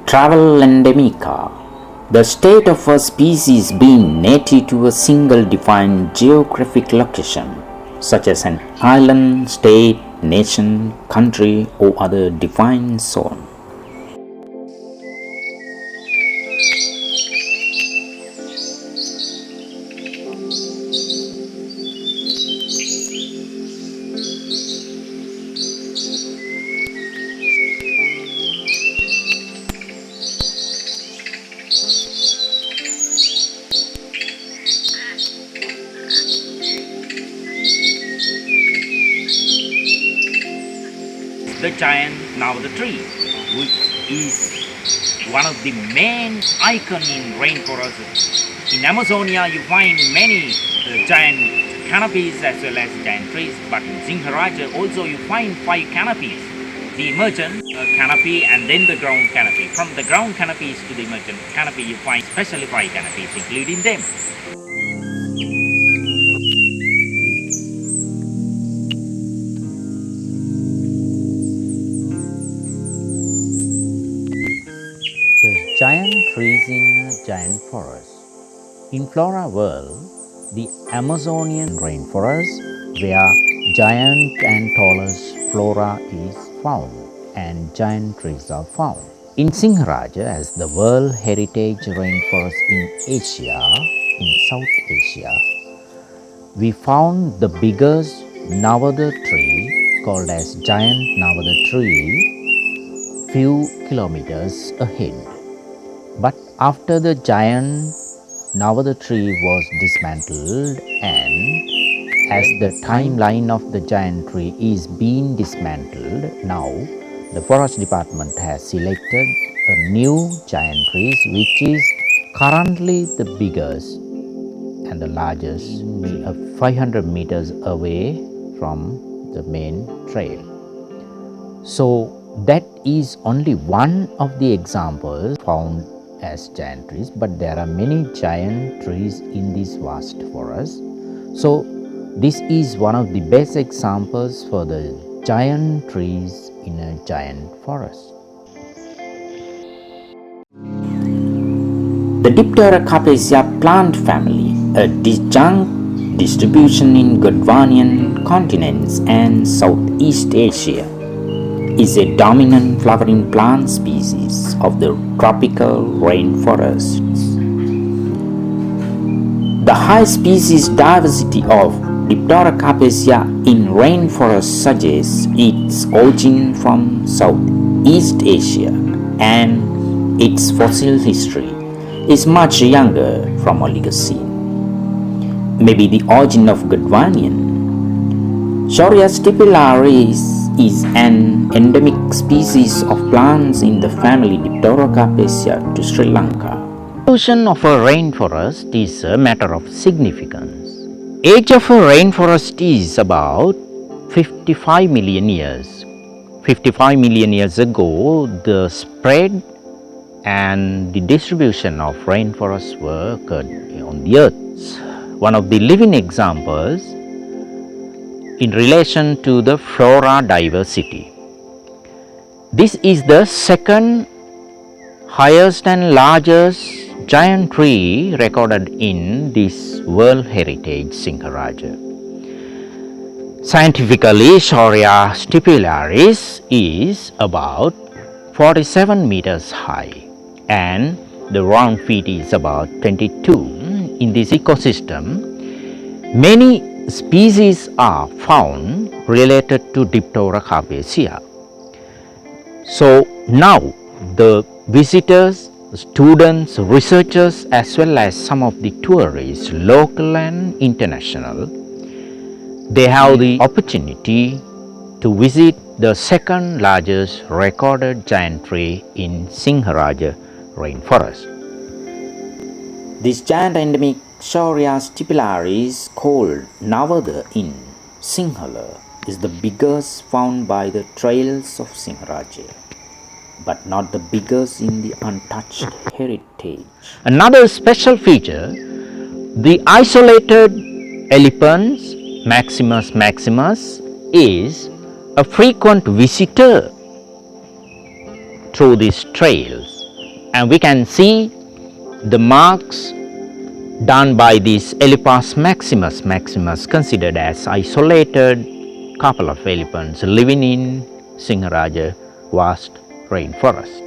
Travel endemica, the state of a species being native to a single defined geographic location, such as an island, state, nation, country, or other defined zone. The giant Navada tree, which is one of the main icon in rainforests. In Amazonia, you find many giant canopies as well as giant trees, but in SINHARAJA also you find 5 canopies. The emergent canopy and then the ground canopy. From the ground canopies to the emergent canopy, you find specially 5 canopies including them. The giant trees in a giant forest. In flora world, the Amazonian rainforest where giant and tallest flora is found and giant trees are found. In SINHARAJA, as the World Heritage Rainforest in Asia, in South Asia, we found the biggest Navada tree called as giant Navada tree few kilometers ahead. But after the giant Navada tree was dismantled, and as the timeline of the giant tree is being dismantled, now the forest department has selected a new giant trees which is currently the biggest and the largest, 500 meters away from the main trail. So that is only one of the examples found as giant trees, but there are many giant trees in this vast forest. So this is one of the best examples for the giant trees in a giant forest. The Dipterocarpaceae plant family, a disjunct distribution in Gondwanian continents and Southeast Asia, is a dominant flowering plant species of the tropical rainforests. The high species diversity of Dipterocarpaceae in rainforests suggests its origin from Southeast Asia, and its fossil history is much younger from Oligocene. Maybe the origin of Gondwanian. Shorea stipillaris is an endemic species of plants in the family Dipterocarpaceae to Sri Lanka. Evolution of a rainforest is a matter of significance. Age of a rainforest is about 55 million years. 55 million years ago, the spread and the distribution of rainforests were occurred on the earth. One of the living examples in relation to the flora diversity. This is the second highest and largest giant tree recorded in this World Heritage SINHARAJA. Scientifically, Shorea stipillaris is about 47 meters high and the round feet is about 22. In this ecosystem, many species are found related to Dipterocarpaceae. So now the visitors, students, researchers as well as some of the tourists, local and international, they have the opportunity to visit the second largest recorded giant tree in SINHARAJA rainforest. This giant endemic Shorea stipillaris, called Navada in Sinhala, is the biggest found by the trails of SINHARAJA, but not the biggest in the untouched heritage. Another special feature, the isolated elephants Maximus maximus is a frequent visitor through these trails. And we can see the marks done by this Elephas maximus considered as isolated couple of elephants living in SINHARAJA vast rainforest.